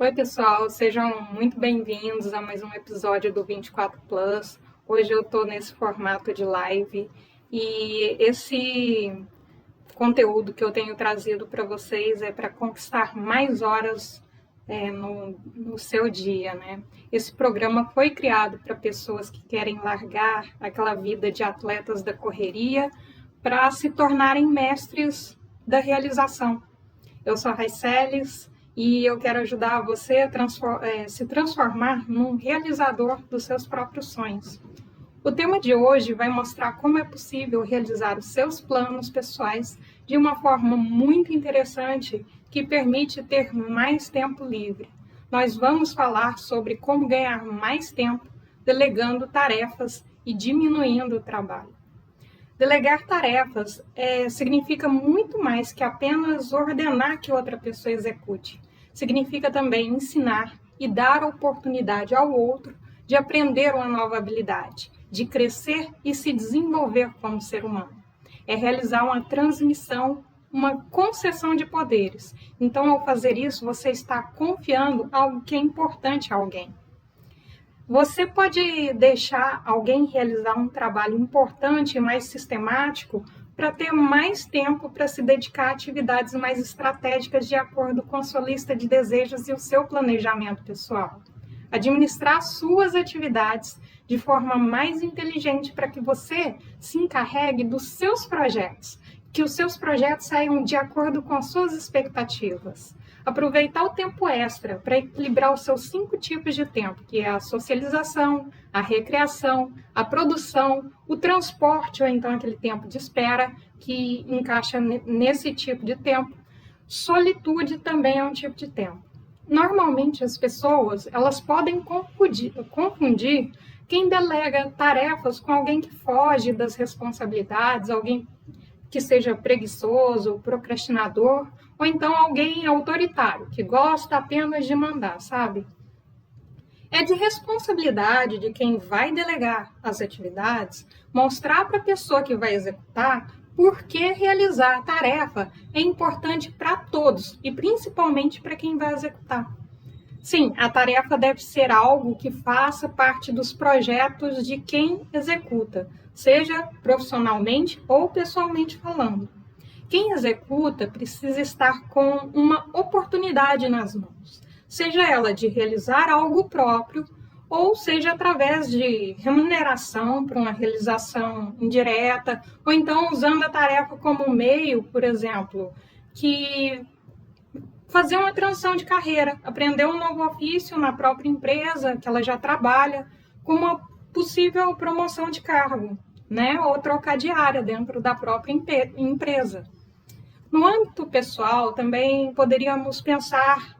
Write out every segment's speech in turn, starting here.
Oi, pessoal, sejam muito bem-vindos a mais um episódio do 24 Plus. Hoje eu estou nesse formato de live e esse conteúdo que eu tenho trazido para vocês é para conquistar mais horas no seu dia, né? Esse programa foi criado para pessoas que querem largar aquela vida de atletas da correria para se tornarem mestres da realização. Eu sou a Raiceles e eu quero ajudar você a se transformar num realizador dos seus próprios sonhos. O tema de hoje vai mostrar como é possível realizar os seus planos pessoais de uma forma muito interessante que permite ter mais tempo livre. Nós vamos falar sobre como ganhar mais tempo delegando tarefas e diminuindo o trabalho. Delegar tarefas significa muito mais que apenas ordenar que outra pessoa execute. Significa também ensinar e dar oportunidade ao outro de aprender uma nova habilidade, de crescer e se desenvolver como ser humano. É realizar uma transmissão, uma concessão de poderes. Então, ao fazer isso, você está confiando algo que é importante a alguém. Você pode deixar alguém realizar um trabalho importante e mais sistemático para ter mais tempo para se dedicar a atividades mais estratégicas de acordo com a sua lista de desejos e o seu planejamento pessoal. Administrar suas atividades de forma mais inteligente para que você se encarregue dos seus projetos, que os seus projetos saiam de acordo com as suas expectativas. Aproveitar o tempo extra para equilibrar os seus 5 tipos de tempo, que é a socialização, a recreação, a produção, o transporte, ou então aquele tempo de espera, que encaixa nesse tipo de tempo. Solitude também é um tipo de tempo. Normalmente as pessoas elas podem confundir quem delega tarefas com alguém que foge das responsabilidades, alguém que seja preguiçoso, procrastinador, ou então alguém autoritário, que gosta apenas de mandar, sabe? É de responsabilidade de quem vai delegar as atividades mostrar para a pessoa que vai executar por que realizar a tarefa é importante para todos e principalmente para quem vai executar. Sim, a tarefa deve ser algo que faça parte dos projetos de quem executa, seja profissionalmente ou pessoalmente falando. Quem executa precisa estar com uma oportunidade nas mãos, seja ela de realizar algo próprio ou seja através de remuneração para uma realização indireta, ou então usando a tarefa como meio, por exemplo, que fazer uma transição de carreira, aprender um novo ofício na própria empresa que ela já trabalha, com uma possível promoção de cargo, né? Ou trocar de área dentro da própria empresa. No âmbito pessoal, também poderíamos pensar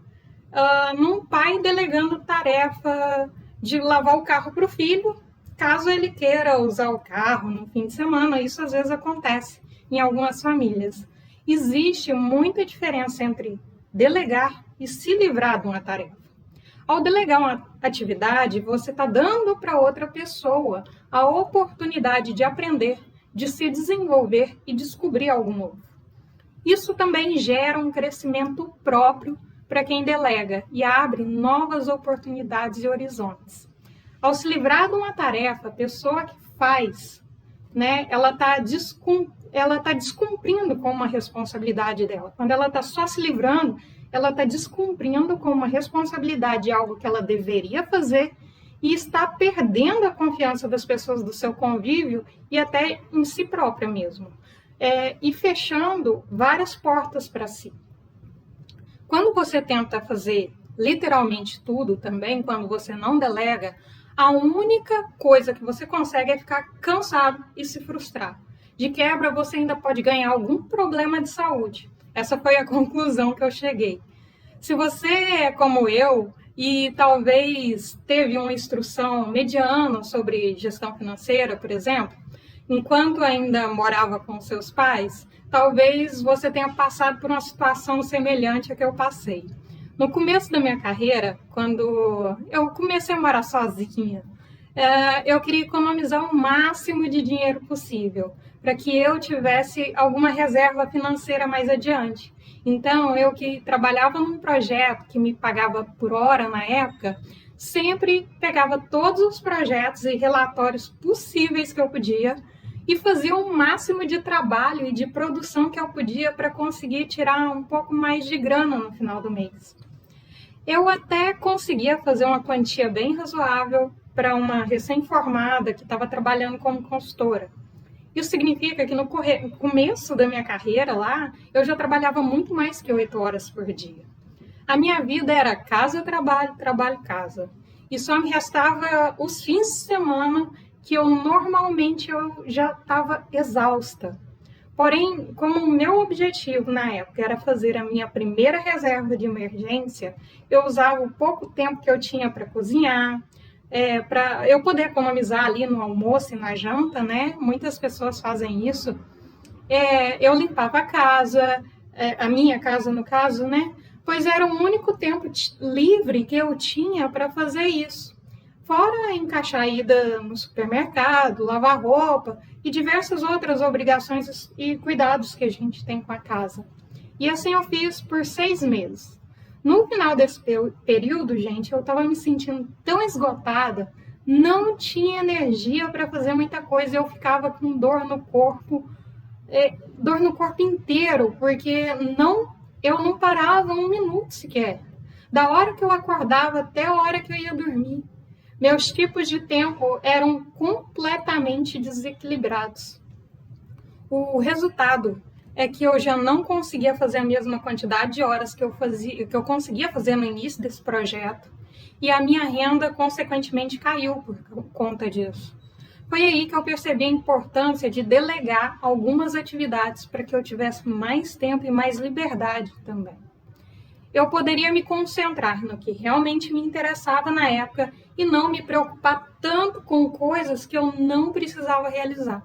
num pai delegando tarefa de lavar o carro para o filho, caso ele queira usar o carro no fim de semana. Isso às vezes acontece em algumas famílias. Existe muita diferença entre delegar e se livrar de uma tarefa. Ao delegar uma atividade, você está dando para outra pessoa a oportunidade de aprender, de se desenvolver e descobrir algo novo. Isso também gera um crescimento próprio para quem delega e abre novas oportunidades e horizontes. Ao se livrar de uma tarefa, a pessoa que faz, né, ela está descumprindo com uma responsabilidade dela. Quando ela está só se livrando, ela está descumprindo com uma responsabilidade de algo que ela deveria fazer e está perdendo a confiança das pessoas do seu convívio e até em si própria mesmo. E fechando várias portas para si. Quando você tenta fazer literalmente tudo também, quando você não delega, a única coisa que você consegue é ficar cansado e se frustrar. De quebra, você ainda pode ganhar algum problema de saúde. Essa foi a conclusão que eu cheguei. Se você é como eu e talvez teve uma instrução mediana sobre gestão financeira, por exemplo, enquanto ainda morava com seus pais, talvez você tenha passado por uma situação semelhante à que eu passei. No começo da minha carreira, quando eu comecei a morar sozinha, eu queria economizar o máximo de dinheiro possível. para que eu tivesse alguma reserva financeira mais adiante. Então, eu que trabalhava num projeto que me pagava por hora na época, sempre pegava todos os projetos e relatórios possíveis que eu podia e fazia o máximo de trabalho e de produção que eu podia para conseguir tirar um pouco mais de grana no final do mês. Eu até conseguia fazer uma quantia bem razoável para uma recém-formada que estava trabalhando como consultora. Isso significa que no começo da minha carreira lá, eu já trabalhava muito mais que 8 horas por dia. A minha vida era casa, trabalho, trabalho, casa. E só me restava os fins de semana que normalmente eu já estava exausta. Porém, como o meu objetivo na época era fazer a minha primeira reserva de emergência, eu usava o pouco tempo que eu tinha para cozinhar, para eu poder economizar ali no almoço e na janta, né? Muitas pessoas fazem isso. Eu limpava a casa, a minha casa no caso, né? Pois era o único tempo livre que eu tinha para fazer isso. Fora encaixar a ida no supermercado, lavar roupa e diversas outras obrigações e cuidados que a gente tem com a casa. E assim eu fiz por 6 meses. No final desse período, gente, eu estava me sentindo tão esgotada, não tinha energia para fazer muita coisa, eu ficava com dor no corpo inteiro, porque eu não parava um minuto sequer. Da hora que eu acordava até a hora que eu ia dormir. Meus tipos de tempo eram completamente desequilibrados. O resultado é que eu já não conseguia fazer a mesma quantidade de horas que eu conseguia fazer no início desse projeto, e a minha renda, consequentemente, caiu por conta disso. Foi aí que eu percebi a importância de delegar algumas atividades para que eu tivesse mais tempo e mais liberdade também. Eu poderia me concentrar no que realmente me interessava na época e não me preocupar tanto com coisas que eu não precisava realizar.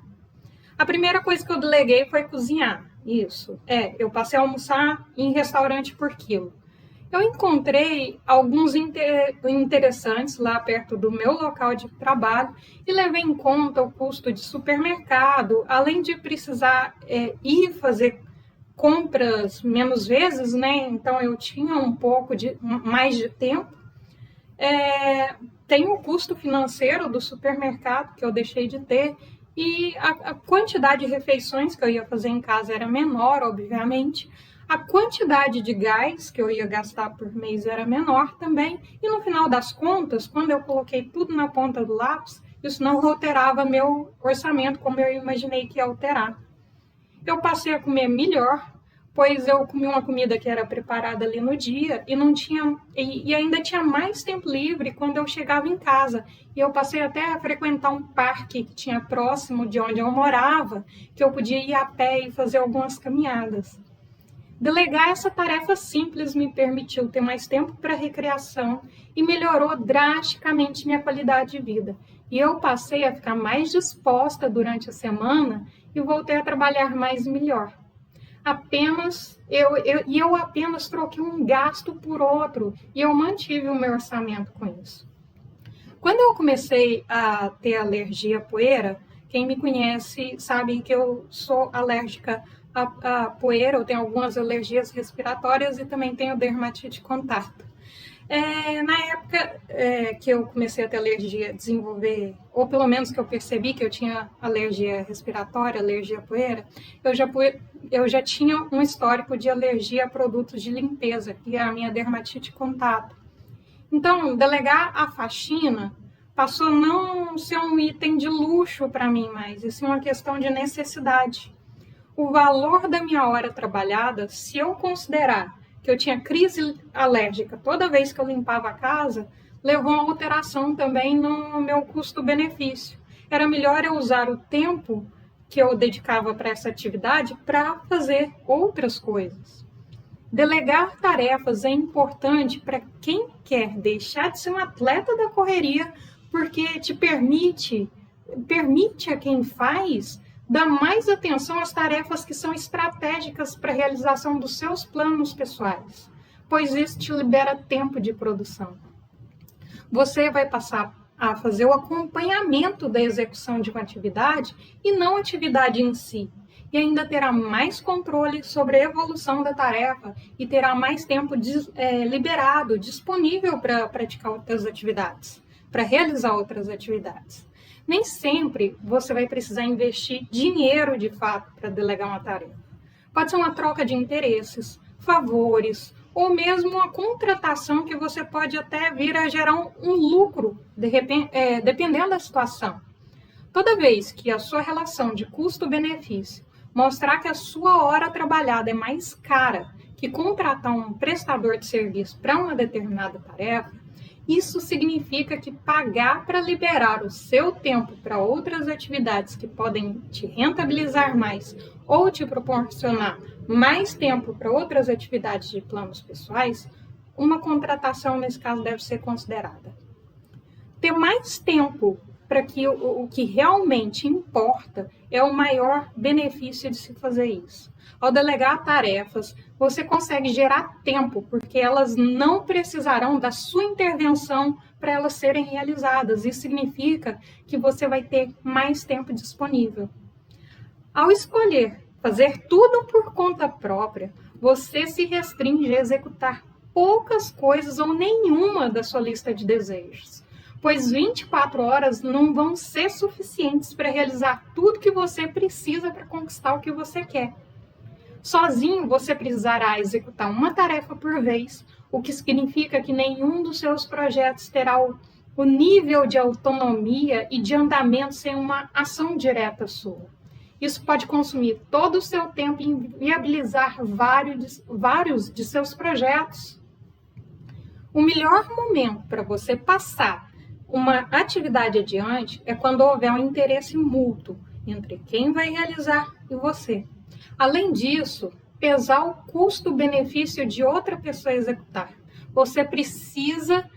A primeira coisa que eu deleguei foi cozinhar. Isso. Eu passei a almoçar em restaurante por quilo. Eu encontrei alguns interessantes lá perto do meu local de trabalho e levei em conta o custo de supermercado, além de precisar ir fazer compras menos vezes, né? Então eu tinha um pouco mais de tempo. Tem o custo financeiro do supermercado que eu deixei de ter e a quantidade de refeições que eu ia fazer em casa era menor, obviamente. A quantidade de gás que eu ia gastar por mês era menor também. E no final das contas, quando eu coloquei tudo na ponta do lápis, isso não alterava meu orçamento como eu imaginei que ia alterar. Eu passei a comer melhor, pois eu comi uma comida que era preparada ali no dia e ainda tinha mais tempo livre quando eu chegava em casa. E eu passei até a frequentar um parque que tinha próximo de onde eu morava, que eu podia ir a pé e fazer algumas caminhadas. Delegar essa tarefa simples me permitiu ter mais tempo para recreação e melhorou drasticamente minha qualidade de vida. E eu passei a ficar mais disposta durante a semana e voltei a trabalhar mais e melhor. Eu apenas troquei um gasto por outro e eu mantive o meu orçamento com isso. Quando eu comecei a ter alergia à poeira, quem me conhece sabe que eu sou alérgica à poeira, eu tenho algumas alergias respiratórias e também tenho dermatite de contato. Na época que eu comecei a ter alergia, desenvolver, ou pelo menos que eu percebi que eu tinha alergia respiratória, alergia à poeira, eu já tinha um histórico de alergia a produtos de limpeza, que é a minha dermatite de contato. Então, delegar a faxina passou a não ser um item de luxo para mim mais, isso é uma questão de necessidade. O valor da minha hora trabalhada, se eu considerar que eu tinha crise alérgica toda vez que eu limpava a casa, levou a alteração também no meu custo-benefício. Era melhor eu usar o tempo que eu dedicava para essa atividade para fazer outras coisas. Delegar tarefas é importante para quem quer deixar de ser um atleta da correria, porque te permite a quem faz dar mais atenção às tarefas que são estratégicas para a realização dos seus planos pessoais, pois isso te libera tempo de produção. Você vai passar a fazer o acompanhamento da execução de uma atividade e não a atividade em si. E ainda terá mais controle sobre a evolução da tarefa e terá mais tempo liberado, disponível para praticar outras atividades, para realizar outras atividades. Nem sempre você vai precisar investir dinheiro de fato para delegar uma tarefa. Pode ser uma troca de interesses, favores, ou mesmo uma contratação que você pode até vir a gerar um lucro, dependendo da situação. Toda vez que a sua relação de custo-benefício mostrar que a sua hora trabalhada é mais cara que contratar um prestador de serviço para uma determinada tarefa, isso significa que pagar para liberar o seu tempo para outras atividades que podem te rentabilizar mais ou te proporcionar mais tempo para outras atividades de planos pessoais, uma contratação nesse caso deve ser considerada. Ter mais tempo para que o que realmente importa é o maior benefício de se fazer isso. Ao delegar tarefas, você consegue gerar tempo, porque elas não precisarão da sua intervenção para elas serem realizadas. Isso significa que você vai ter mais tempo disponível. Ao escolher fazer tudo por conta própria, você se restringe a executar poucas coisas ou nenhuma da sua lista de desejos, pois 24 horas não vão ser suficientes para realizar tudo que você precisa para conquistar o que você quer. Sozinho, você precisará executar uma tarefa por vez, o que significa que nenhum dos seus projetos terá o nível de autonomia e de andamento sem uma ação direta sua. Isso pode consumir todo o seu tempo e inviabilizar vários de seus projetos. O melhor momento para você passar uma atividade adiante é quando houver um interesse mútuo entre quem vai realizar e você. Além disso, pesar o custo-benefício de outra pessoa executar. Você precisa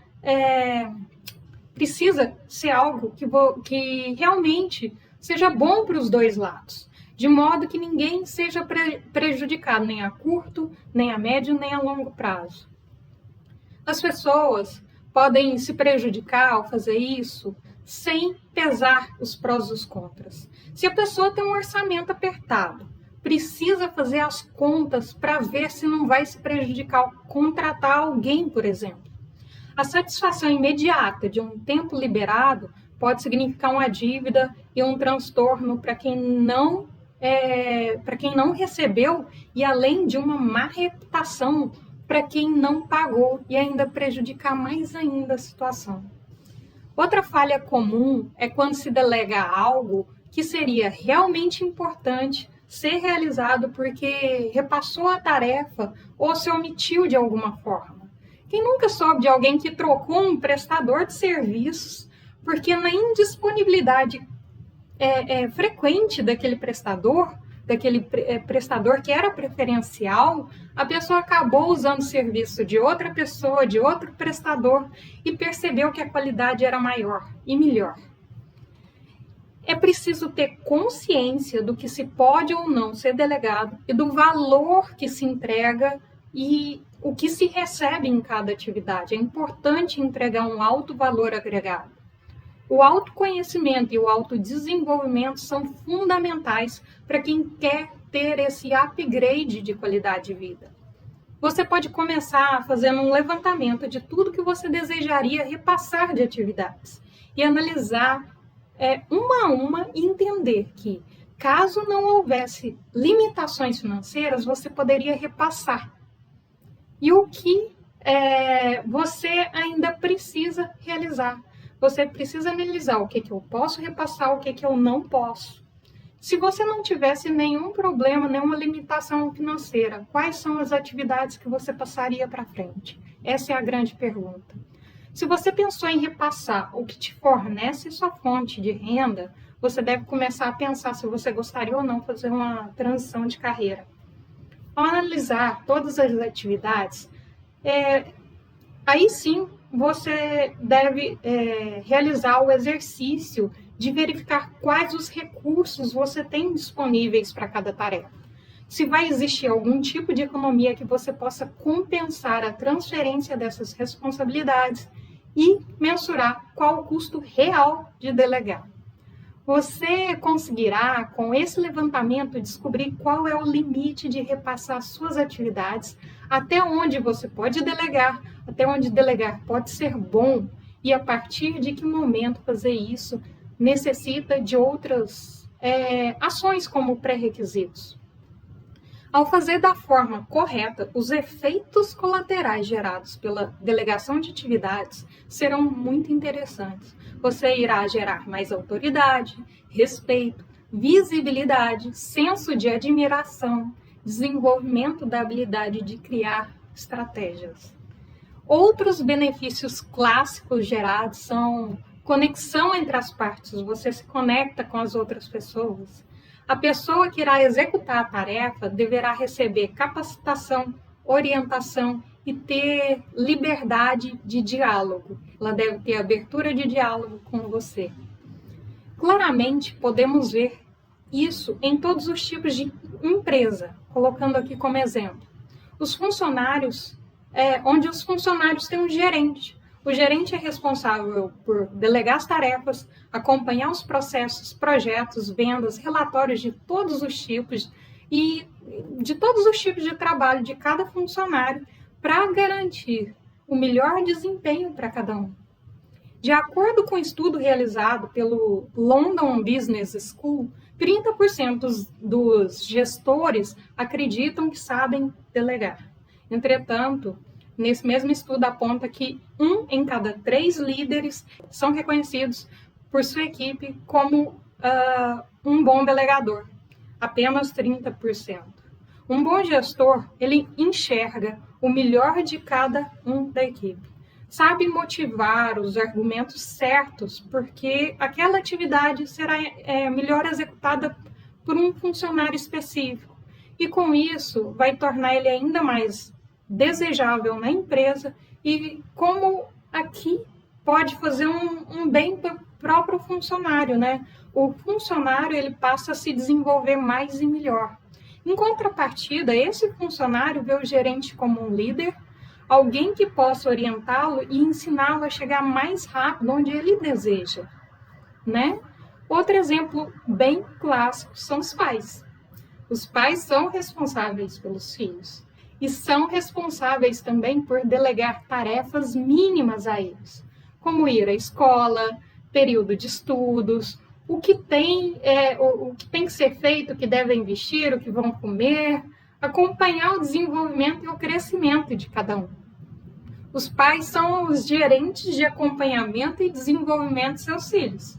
ser algo que realmente seja bom para os dois lados, de modo que ninguém seja prejudicado nem a curto, nem a médio, nem a longo prazo. As pessoas podem se prejudicar ao fazer isso sem pesar os prós e os contras. Se a pessoa tem um orçamento apertado, precisa fazer as contas para ver se não vai se prejudicar ao contratar alguém, por exemplo. A satisfação imediata de um tempo liberado pode significar uma dívida e um transtorno para quem não recebeu e além de uma má reputação para quem não pagou e ainda prejudicar mais ainda a situação. Outra falha comum é quando se delega algo que seria realmente importante ser realizado porque repassou a tarefa ou se omitiu de alguma forma. Quem nunca soube de alguém que trocou um prestador de serviços porque na indisponibilidade frequente daquele prestador que era preferencial, a pessoa acabou usando o serviço de outra pessoa, de outro prestador e percebeu que a qualidade era maior e melhor. É preciso ter consciência do que se pode ou não ser delegado e do valor que se entrega e o que se recebe em cada atividade. É importante entregar um alto valor agregado. O autoconhecimento e o autodesenvolvimento são fundamentais para quem quer ter esse upgrade de qualidade de vida. Você pode começar fazendo um levantamento de tudo que você desejaria repassar de atividades e analisar uma a uma e entender que, caso não houvesse limitações financeiras, você poderia repassar. E o que você ainda precisa realizar. Você precisa analisar o que eu posso repassar, o que eu não posso. Se você não tivesse nenhum problema, nenhuma limitação financeira, quais são as atividades que você passaria para frente? Essa é a grande pergunta. Se você pensou em repassar o que te fornece sua fonte de renda, você deve começar a pensar se você gostaria ou não fazer uma transição de carreira. Ao analisar todas as atividades, aí sim você deve realizar o exercício de verificar quais os recursos você tem disponíveis para cada tarefa. Se vai existir algum tipo de economia que você possa compensar a transferência dessas responsabilidades e mensurar qual o custo real de delegar. Você conseguirá, com esse levantamento, descobrir qual é o limite de repassar suas atividades, até onde você pode delegar, até onde delegar pode ser bom e a partir de que momento fazer isso necessita de outras ações como pré-requisitos. Ao fazer da forma correta, os efeitos colaterais gerados pela delegação de atividades serão muito interessantes. Você irá gerar mais autoridade, respeito, visibilidade, senso de admiração, desenvolvimento da habilidade de criar estratégias. Outros benefícios clássicos gerados são conexão entre as partes, você se conecta com as outras pessoas. A pessoa que irá executar a tarefa deverá receber capacitação, orientação e ter liberdade de diálogo. Ela deve ter abertura de diálogo com você. Claramente, podemos ver isso em todos os tipos de empresa, colocando aqui como exemplo. Os funcionários, onde os funcionários têm um gerente. O gerente é responsável por delegar as tarefas, acompanhar os processos, projetos, vendas, relatórios de todos os tipos e de todos os tipos de trabalho de cada funcionário para garantir o melhor desempenho para cada um. De acordo com um estudo realizado pelo London Business School, 30% dos gestores acreditam que sabem delegar. Entretanto, nesse mesmo estudo aponta que 1 em cada 3 líderes são reconhecidos por sua equipe como um bom delegador, apenas 30%. Um bom gestor, ele enxerga o melhor de cada um da equipe. Sabe motivar os argumentos certos, porque aquela atividade será melhor executada por um funcionário específico. E com isso, vai tornar ele ainda mais desejável na empresa e como aqui pode fazer um bem para o próprio funcionário, né? O funcionário ele passa a se desenvolver mais e melhor. Em contrapartida, esse funcionário vê o gerente como um líder, alguém que possa orientá-lo e ensiná-lo a chegar mais rápido onde ele deseja, né? Outro exemplo bem clássico são os pais. Os pais são responsáveis pelos filhos e são responsáveis também por delegar tarefas mínimas a eles, como ir à escola, período de estudos, o que tem que ser feito, o que devem vestir, o que vão comer, acompanhar o desenvolvimento e o crescimento de cada um. Os pais são os gerentes de acompanhamento e desenvolvimento de seus filhos.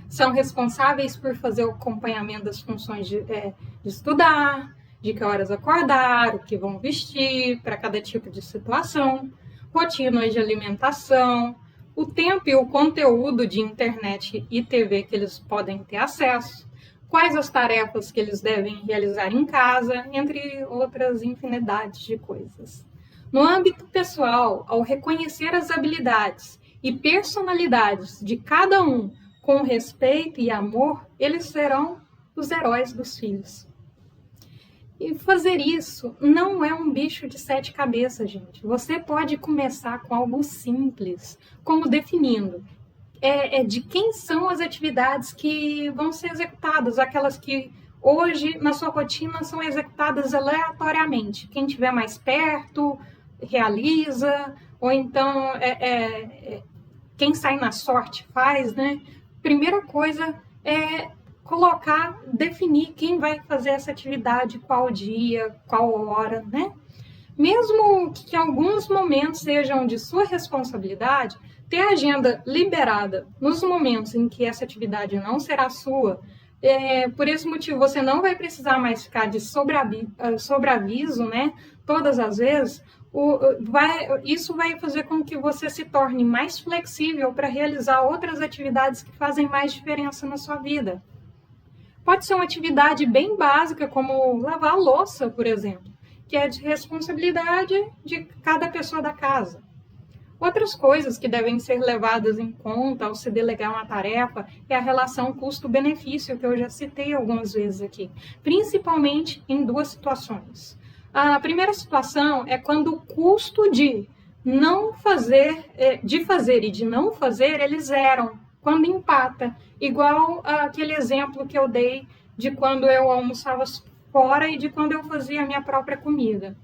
São responsáveis por fazer o acompanhamento das funções de estudar, de que horas acordar, o que vão vestir para cada tipo de situação, rotinas de alimentação, o tempo e o conteúdo de internet e TV que eles podem ter acesso, quais as tarefas que eles devem realizar em casa, entre outras infinidades de coisas. No âmbito pessoal, ao reconhecer as habilidades e personalidades de cada um com respeito e amor, eles serão os heróis dos filhos. E fazer isso não é um bicho de 7 cabeças, gente. Você pode começar com algo simples, como definindo de quem são as atividades que vão ser executadas, aquelas que hoje na sua rotina são executadas aleatoriamente. Quem estiver mais perto realiza, ou então quem sai na sorte faz, né? Primeira coisa é definir quem vai fazer essa atividade, qual dia, qual hora, né? Mesmo que alguns momentos sejam de sua responsabilidade, ter a agenda liberada nos momentos em que essa atividade não será sua, por esse motivo você não vai precisar mais ficar de sobreaviso, né? Todas as vezes, isso vai fazer com que você se torne mais flexível para realizar outras atividades que fazem mais diferença na sua vida. Pode ser uma atividade bem básica, como lavar a louça, por exemplo, que é de responsabilidade de cada pessoa da casa. Outras coisas que devem ser levadas em conta ao se delegar uma tarefa é a relação custo-benefício, que eu já citei algumas vezes aqui, principalmente em 2 situações. A primeira situação é quando o custo de não fazer, de fazer e de não fazer, eles zeram quando empata. Igual aquele exemplo que eu dei de quando eu almoçava fora e de quando eu fazia a minha própria comida.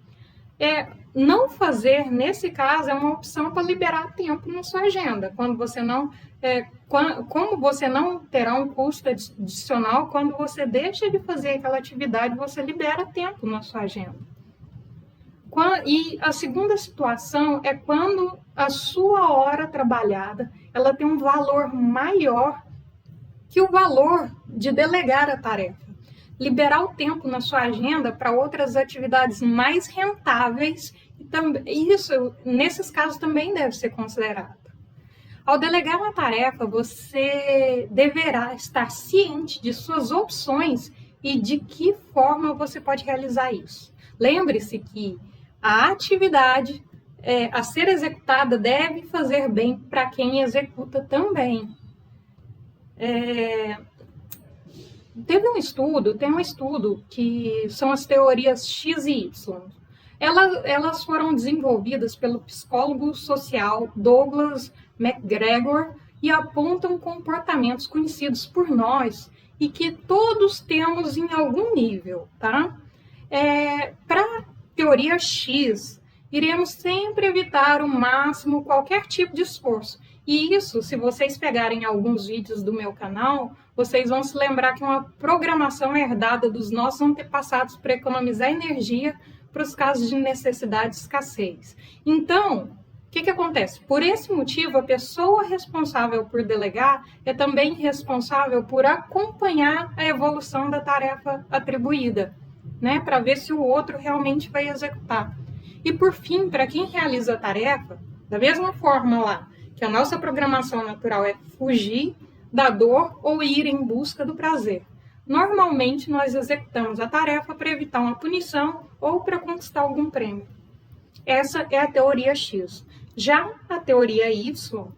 Não fazer, nesse caso, é uma opção para liberar tempo na sua agenda. Quando você não, como você não terá um custo adicional, quando você deixa de fazer aquela atividade, você libera tempo na sua agenda. E a segunda situação é quando a sua hora trabalhada ela tem um valor maior que o valor de delegar a tarefa. Liberar o tempo na sua agenda para outras atividades mais rentáveis, isso, nesses casos, também deve ser considerado. Ao delegar uma tarefa, você deverá estar ciente de suas opções e de que forma você pode realizar isso. Lembre-se que a atividade a ser executada deve fazer bem para quem executa também. Tem um estudo que são as teorias X e Y. Elas foram desenvolvidas pelo psicólogo social Douglas McGregor e apontam comportamentos conhecidos por nós e que todos temos em algum nível, tá? Para a teoria X, iremos sempre evitar o máximo qualquer tipo de esforço. E isso, se vocês pegarem alguns vídeos do meu canal, vocês vão se lembrar que é uma programação herdada dos nossos antepassados para economizar energia para os casos de necessidade e escassez. Então, o que acontece? Por esse motivo, a pessoa responsável por delegar é também responsável por acompanhar a evolução da tarefa atribuída, né, para ver se o outro realmente vai executar. E por fim, para quem realiza a tarefa, da mesma forma lá, que a nossa programação natural é fugir da dor ou ir em busca do prazer. Normalmente, nós executamos a tarefa para evitar uma punição ou para conquistar algum prêmio. Essa é a teoria X. Já a teoria Y,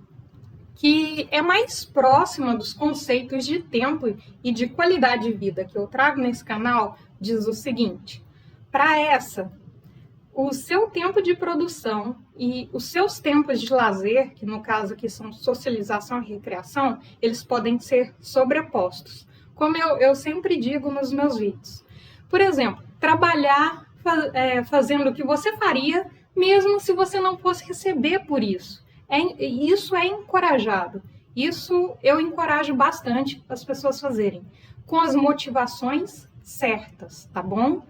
que é mais próxima dos conceitos de tempo e de qualidade de vida que eu trago nesse canal, diz o seguinte: para essa, o seu tempo de produção e os seus tempos de lazer, que no caso aqui são socialização e recreação, eles podem ser sobrepostos, como eu sempre digo nos meus vídeos. Por exemplo, trabalhar fazendo o que você faria, mesmo se você não fosse receber por isso. Isso é encorajado. Isso eu encorajo bastante as pessoas fazerem, com as motivações certas, tá bom?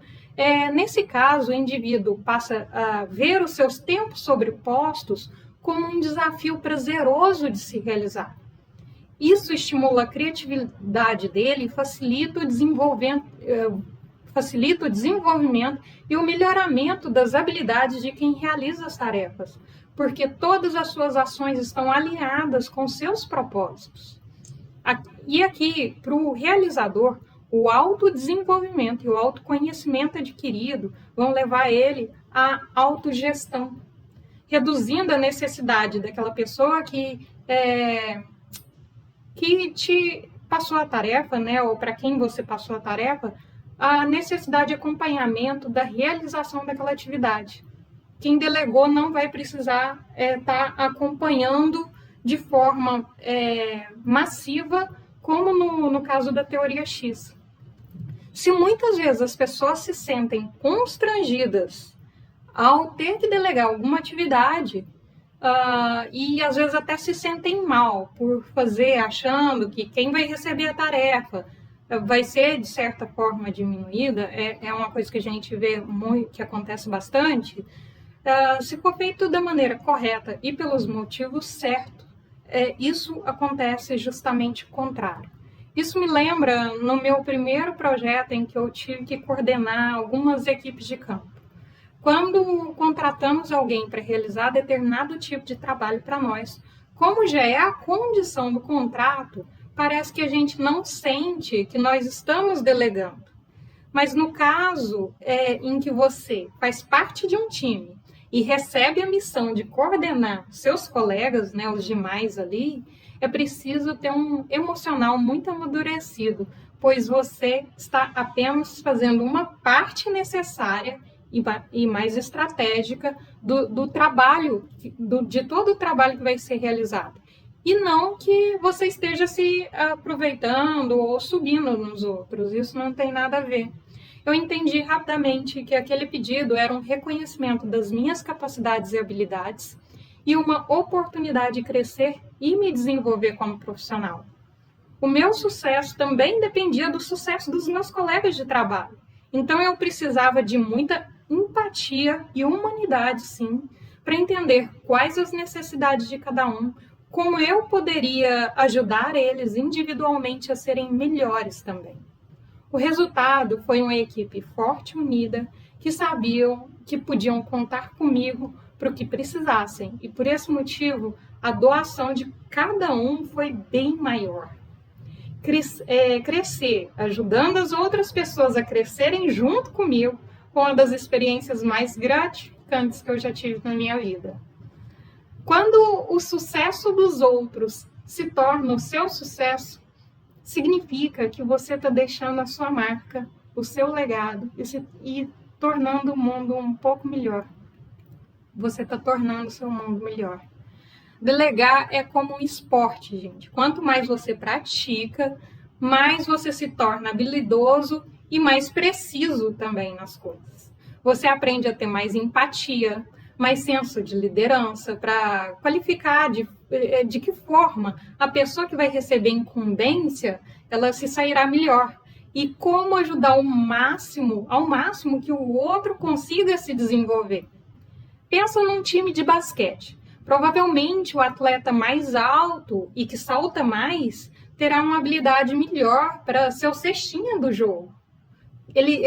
Nesse caso, o indivíduo passa a ver os seus tempos sobrepostos como um desafio prazeroso de se realizar. Isso estimula a criatividade dele e facilita o desenvolvimento e o melhoramento das habilidades de quem realiza as tarefas, porque todas as suas ações estão alinhadas com seus propósitos. E aqui, para o realizador, o autodesenvolvimento e o autoconhecimento adquirido vão levar ele à autogestão, reduzindo a necessidade daquela pessoa que te passou a tarefa, né, ou para quem você passou a tarefa, a necessidade de acompanhamento da realização daquela atividade. Quem delegou não vai precisar estar acompanhando de forma massiva, como no caso da teoria X. Se muitas vezes as pessoas se sentem constrangidas ao ter que delegar alguma atividade, e às vezes até se sentem mal por fazer, achando que quem vai receber a tarefa vai ser, de certa forma, diminuída, é uma coisa que a gente vê muito, que acontece bastante. Se for feito da maneira correta e pelos motivos certos, isso acontece justamente o contrário. Isso me lembra no meu primeiro projeto em que eu tive que coordenar algumas equipes de campo. Quando contratamos alguém para realizar determinado tipo de trabalho para nós, como já é a condição do contrato, parece que a gente não sente que nós estamos delegando. Mas no caso em que você faz parte de um time e recebe a missão de coordenar seus colegas, né, os demais ali, é preciso ter um emocional muito amadurecido, pois você está apenas fazendo uma parte necessária e mais estratégica do trabalho, de todo o trabalho que vai ser realizado. E não que você esteja se aproveitando ou subindo nos outros. Isso não tem nada a ver. Eu entendi rapidamente que aquele pedido era um reconhecimento das minhas capacidades e habilidades e uma oportunidade de crescer e me desenvolver como profissional. O meu sucesso também dependia do sucesso dos meus colegas de trabalho. Então eu precisava de muita empatia e humanidade, sim, para entender quais as necessidades de cada um, como eu poderia ajudar eles individualmente a serem melhores também. O resultado foi uma equipe forte e unida, que sabiam que podiam contar comigo para o que precisassem, e por esse motivo a doação de cada um foi bem maior. Crescer, ajudando as outras pessoas a crescerem junto comigo, foi uma das experiências mais gratificantes que eu já tive na minha vida. Quando o sucesso dos outros se torna o seu sucesso, significa que você está deixando a sua marca, o seu legado e tornando o mundo um pouco melhor. Você está tornando o seu mundo melhor. Delegar é como um esporte, gente. Quanto mais você pratica, mais você se torna habilidoso e mais preciso também nas coisas. Você aprende a ter mais empatia, mais senso de liderança, para qualificar de que forma a pessoa que vai receber incumbência, ela se sairá melhor. E como ajudar ao máximo que o outro consiga se desenvolver. Pensa num time de basquete. Provavelmente o atleta mais alto e que salta mais terá uma habilidade melhor para ser o cestinha do jogo. Ele,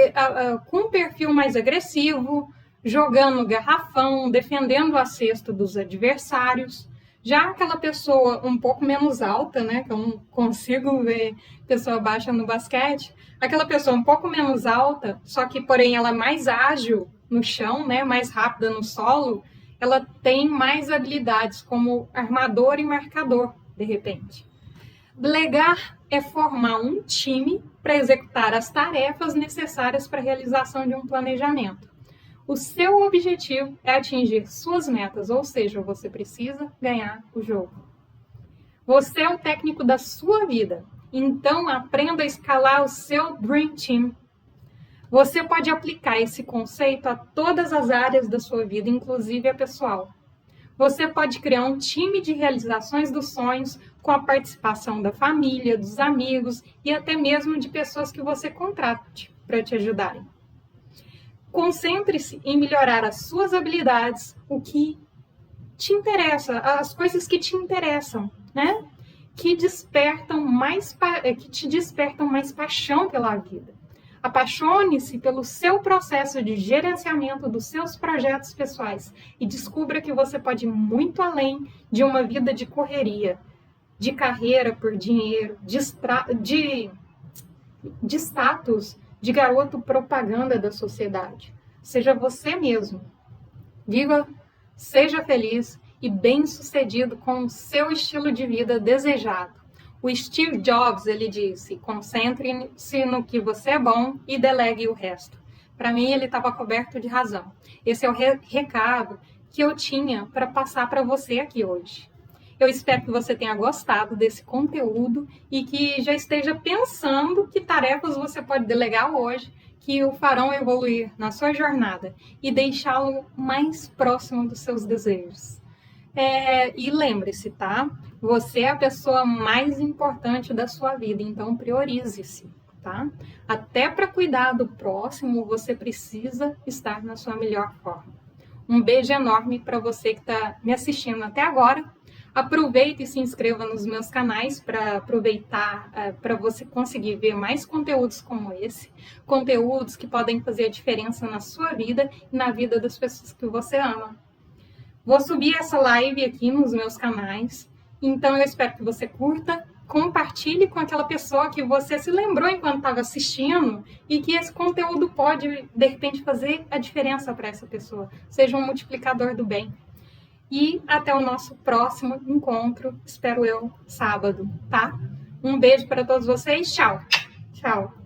com um perfil mais agressivo, jogando garrafão, defendendo a cesta dos adversários. Já aquela pessoa um pouco menos alta, né, que eu não consigo ver pessoa baixa no basquete, aquela pessoa um pouco menos alta, só que porém ela é mais ágil no chão, né, mais rápida no solo, ela tem mais habilidades como armador e marcador, de repente. Delegar é formar um time para executar as tarefas necessárias para a realização de um planejamento. O seu objetivo é atingir suas metas, ou seja, você precisa ganhar o jogo. Você é o técnico da sua vida, então aprenda a escalar o seu Dream Team. Você pode aplicar esse conceito a todas as áreas da sua vida, inclusive a pessoal. Você pode criar um time de realizações dos sonhos com a participação da família, dos amigos e até mesmo de pessoas que você contrate para te ajudarem. Concentre-se em melhorar as suas habilidades, o que te interessa, as coisas que te interessam, né? Que te despertam mais paixão pela vida. Apaixone-se pelo seu processo de gerenciamento dos seus projetos pessoais e descubra que você pode ir muito além de uma vida de correria, de carreira por dinheiro, de status, de garoto propaganda da sociedade. Seja você mesmo. Viva, seja feliz e bem-sucedido com o seu estilo de vida desejado. O Steve Jobs, ele disse, concentre-se no que você é bom e delegue o resto. Para mim, ele estava coberto de razão. Esse é o recado que eu tinha para passar para você aqui hoje. Eu espero que você tenha gostado desse conteúdo e que já esteja pensando que tarefas você pode delegar hoje que o farão evoluir na sua jornada e deixá-lo mais próximo dos seus desejos. E lembre-se, tá? Você é a pessoa mais importante da sua vida, então priorize-se, tá? Até para cuidar do próximo, você precisa estar na sua melhor forma. Um beijo enorme para você que está me assistindo até agora. Aproveite e se inscreva nos meus canais para aproveitar, para você conseguir ver mais conteúdos como esse, conteúdos que podem fazer a diferença na sua vida e na vida das pessoas que você ama. Vou subir essa live aqui nos meus canais, então eu espero que você curta, compartilhe com aquela pessoa que você se lembrou enquanto estava assistindo e que esse conteúdo pode, de repente, fazer a diferença para essa pessoa, seja um multiplicador do bem. E até o nosso próximo encontro, espero eu, sábado, tá? Um beijo para todos vocês, tchau! Tchau!